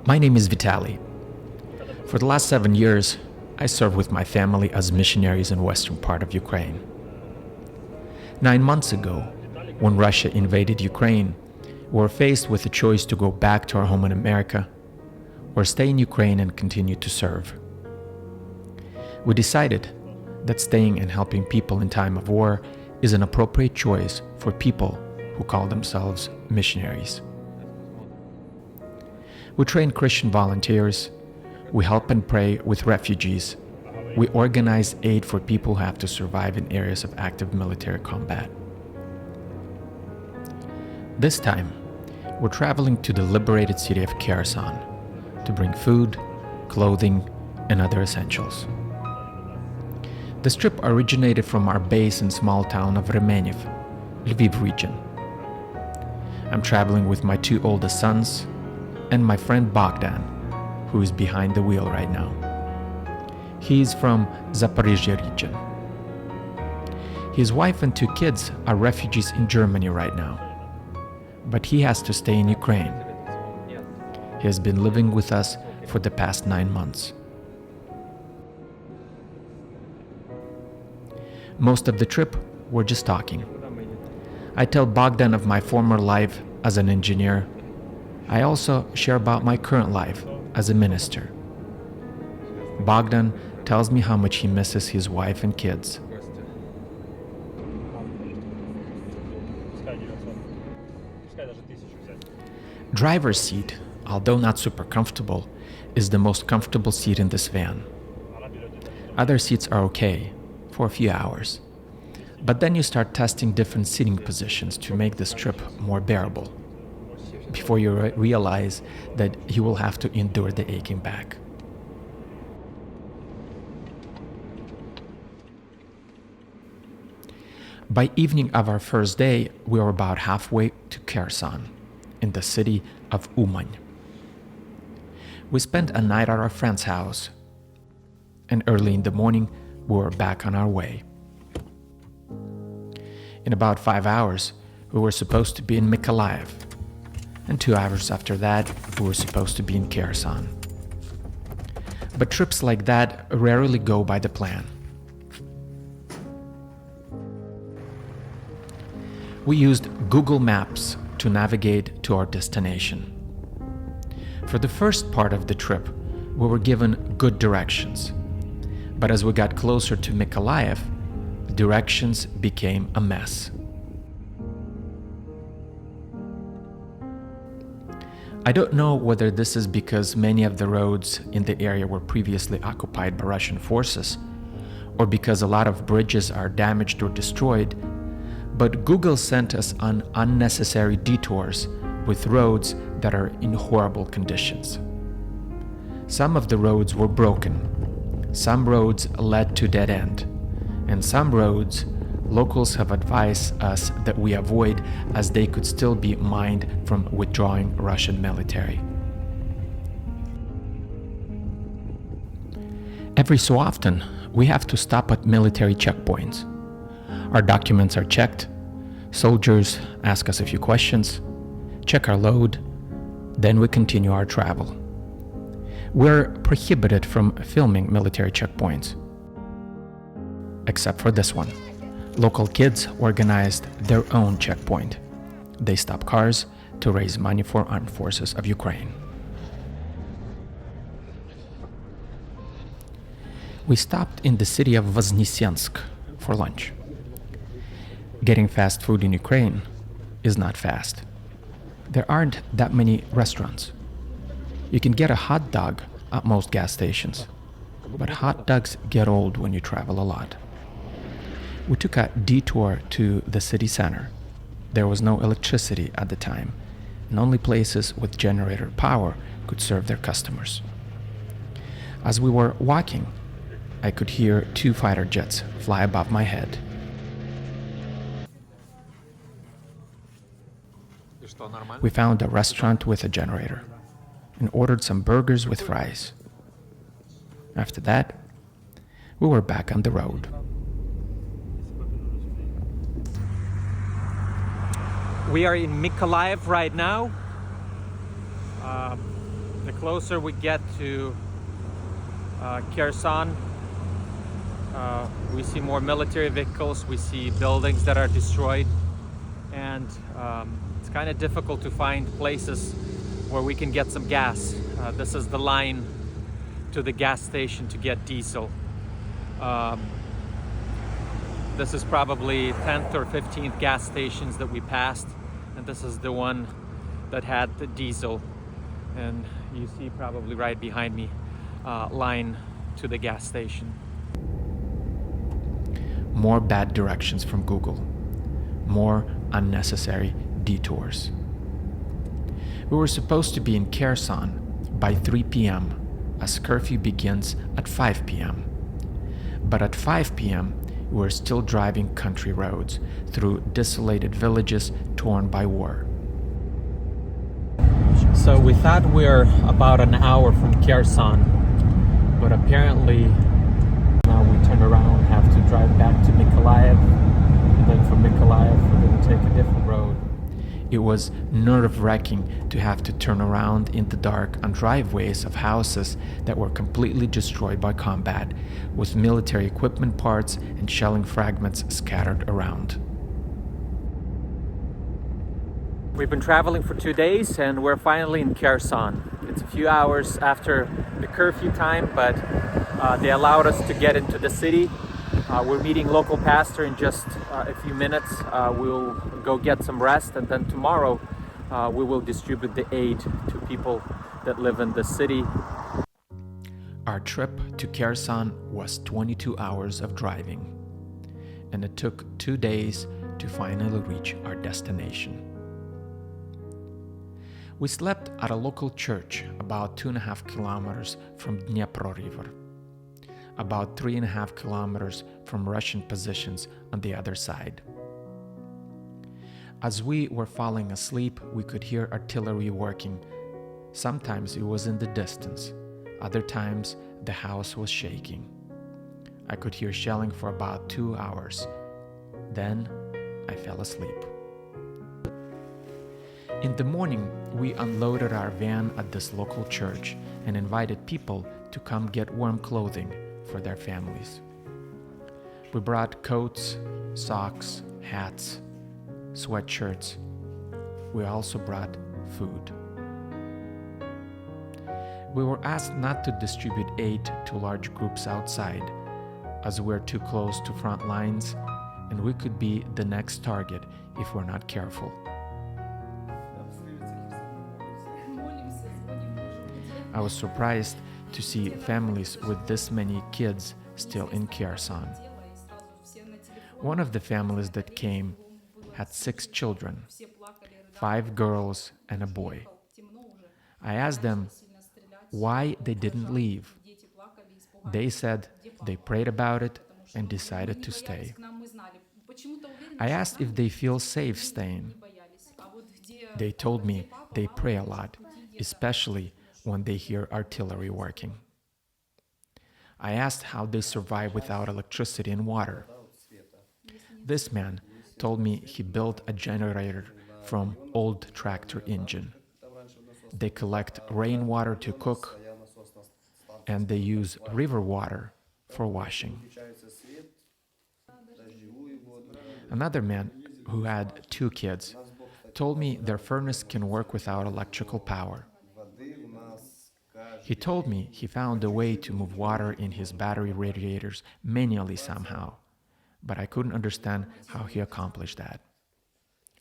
My name is Vitaly. For the last 7 years, I served with my family as missionaries in western part of Ukraine. 9 months ago, when Russia invaded Ukraine, we were faced with a choice to go back to our home in America or stay in Ukraine and continue to serve. We decided that staying and helping people in time of war is an appropriate choice for people who call themselves missionaries. We train Christian volunteers, we help and pray with refugees, we organize aid for people who have to survive in areas of active military combat. This time, we're traveling to the liberated city of Kherson to bring food, clothing, and other essentials. This trip originated from our base in small town of Remenev, Lviv region. I'm traveling with my 2 oldest sons and my friend Bogdan, who is behind the wheel right now. He is from Zaporizhia region. His wife and 2 kids are refugees in Germany right now, but he has to stay in Ukraine. He has been living with us for the past 9 months. Most of the trip, we're just talking. I tell Bogdan of my former life as an engineer. I also share about my current life as a minister. Bogdan tells me how much he misses his wife and kids. Driver's seat, although not super comfortable, is the most comfortable seat in this van. Other seats are okay for a few hours, but then you start testing different sitting positions to make this trip more bearable, before you realize that you will have to endure the aching back. By evening of our first day, we were about halfway to Kherson, in the city of Uman. We spent a night at our friend's house, and early in the morning, we were back on our way. In about 5 hours, we were supposed to be in Mykolaiv, and 2 hours after that, we were supposed to be in Kherson. But trips like that rarely go by the plan. We used Google Maps to navigate to our destination. For the first part of the trip, we were given good directions. But as we got closer to Mykolaiv, the directions became a mess. I don't know whether this is because many of the roads in the area were previously occupied by Russian forces, or because a lot of bridges are damaged or destroyed, but Google sent us on unnecessary detours with roads that are in horrible conditions. Some of the roads were broken. Some roads led to dead end, and some roads locals have advised us that we avoid as they could still be mined from withdrawing Russian military. Every so often, we have to stop at military checkpoints. Our documents are checked, soldiers ask us a few questions, check our load, then we continue our travel. We're prohibited from filming military checkpoints, except for this one. Local kids organized their own checkpoint. They stop cars to raise money for armed forces of Ukraine. We stopped in the city of Voznesensk for lunch. Getting fast food in Ukraine is not fast. There aren't that many restaurants. You can get a hot dog at most gas stations, but hot dogs get old when you travel a lot. We took a detour to the city center. There was no electricity at the time, and only places with generator power could serve their customers. As we were walking, I could hear 2 fighter jets fly above my head. We found a restaurant with a generator and ordered some burgers with fries. After that, we were back on the road. We are in Mykolaiv right now. The closer we get to Kherson, we see more military vehicles, we see buildings that are destroyed, and it's kind of difficult to find places where we can get some gas. This is the line to the gas station to get diesel. This is probably 10th or 15th gas stations that we passed, and this is the one that had the diesel. And you see probably right behind me, line to the gas station. More bad directions from Google. More unnecessary detours. We were supposed to be in Kherson by 3 p.m. as curfew begins at 5 p.m. But at 5 p.m. we were still driving country roads through desolated villages torn by war. So we thought we were about an hour from Kherson, but apparently now we turn around and have to drive back to Mykolaiv, and then from Mykolaiv we're going to take a different road. It was nerve-wracking to have to turn around in the dark on driveways of houses that were completely destroyed by combat, with military equipment parts and shelling fragments scattered around. We've been traveling for 2 days and we're finally in Kherson. It's a few hours after the curfew time, but they allowed us to get into the city. We're meeting local pastor in just a few minutes. We'll go get some rest, and then tomorrow we will distribute the aid to people that live in the city. Our trip to Kherson was 22 hours of driving, and it took 2 days to finally reach our destination. We slept at a local church about 2.5 kilometers from Dnipro River, about 3.5 kilometers from Russian positions on the other side. As we were falling asleep, we could hear artillery working. Sometimes it was in the distance, other times the house was shaking. I could hear shelling for about 2 hours. Then I fell asleep. In the morning, we unloaded our van at this local church and invited people to come get warm clothing for their families. We brought coats, socks, hats, sweatshirts. We also brought food. We were asked not to distribute aid to large groups outside, as we're too close to front lines and we could be the next target if we're not careful. I was surprised to see families with this many kids still in Kherson. One of the families that came had 6 children, 5 girls and a boy. I asked them why they didn't leave. They said they prayed about it and decided to stay. I asked if they feel safe staying. They told me they pray a lot, especially when they hear artillery working. I asked how they survive without electricity and water. This man told me he built a generator from old tractor engine. They collect rainwater to cook, and they use river water for washing. Another man who had 2 kids told me their furnace can work without electrical power. He told me he found a way to move water in his battery radiators manually somehow, but I couldn't understand how he accomplished that.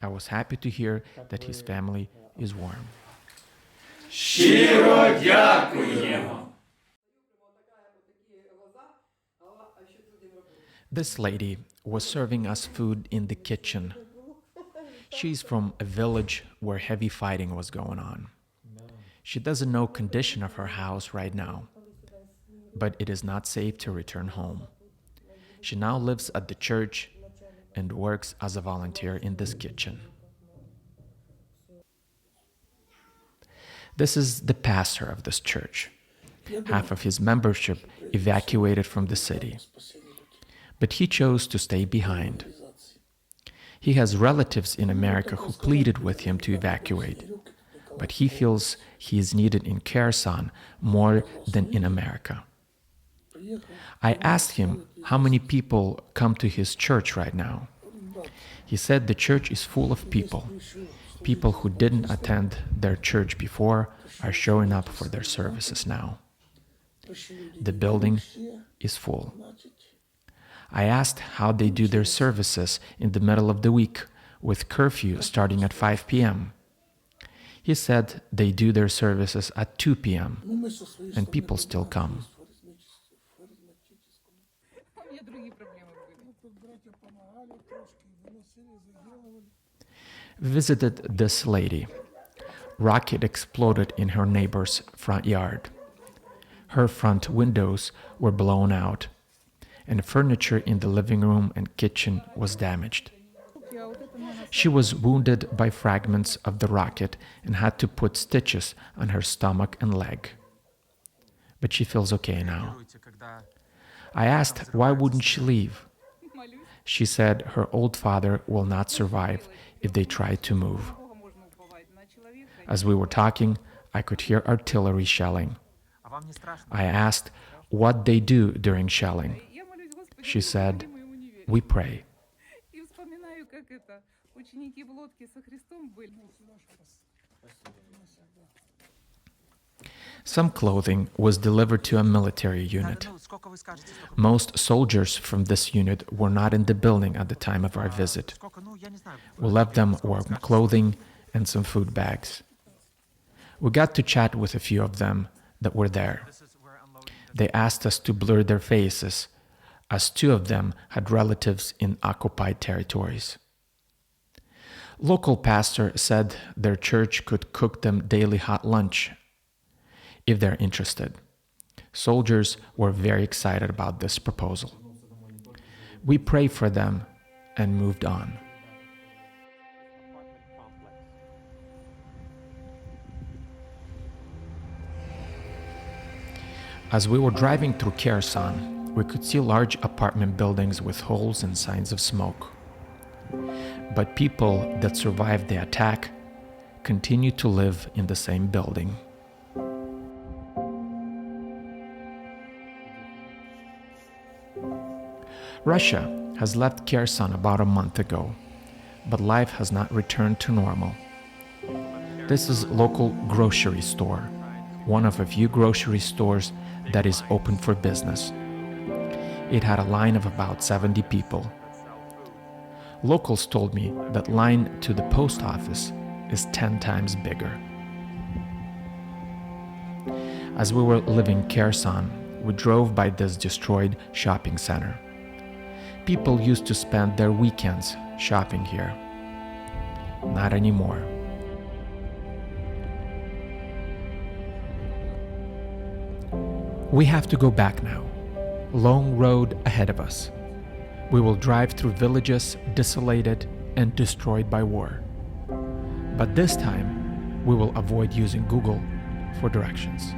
I was happy to hear that his family is warm. Щиро дякуємо. This lady was serving us food in the kitchen. She's from a village where heavy fighting was going on. She doesn't know condition of her house right now, but it is not safe to return home. She now lives at the church and works as a volunteer in this kitchen. This is the pastor of this church. Half of his membership evacuated from the city, but he chose to stay behind. He has relatives in America who pleaded with him to evacuate, but he feels he is needed in Kherson more than in America. I asked him how many people come to his church right now. He said the church is full of people. People who didn't attend their church before are showing up for their services now. The building is full. I asked how they do their services in the middle of the week with curfew starting at 5 p.m. He said they do their services at 2 p.m. and people still come. Visited this lady. Rocket exploded in her neighbor's front yard. Her front windows were blown out, and furniture in the living room and kitchen was damaged. She was wounded by fragments of the rocket and had to put stitches on her stomach and leg. But she feels okay now. I asked why wouldn't she leave. She said her old father will not survive if they try to move. As we were talking, I could hear artillery shelling. I asked what they do during shelling. She said, "We pray." Some clothing was delivered to a military unit. Most soldiers from this unit were not in the building at the time of our visit. We left them warm clothing and some food bags. We got to chat with a few of them that were there. They asked us to blur their faces, as 2 of them had relatives in occupied territories. Local pastor said their church could cook them daily hot lunch if they're interested. Soldiers were very excited about this proposal. We prayed for them and moved on. As we were driving through Kherson, we could see large apartment buildings with holes and signs of smoke. But people that survived the attack continue to live in the same building. Russia has left Kherson about a month ago, but life has not returned to normal. This is a local grocery store, one of a few grocery stores that is open for business. It had a line of about 70 people. Locals told me that line to the post office is 10 times bigger. As we were leaving Kherson, we drove by this destroyed shopping center. People used to spend their weekends shopping here. Not anymore. We have to go back now. Long road ahead of us. We will drive through villages desolated and destroyed by war. But this time, we will avoid using Google for directions.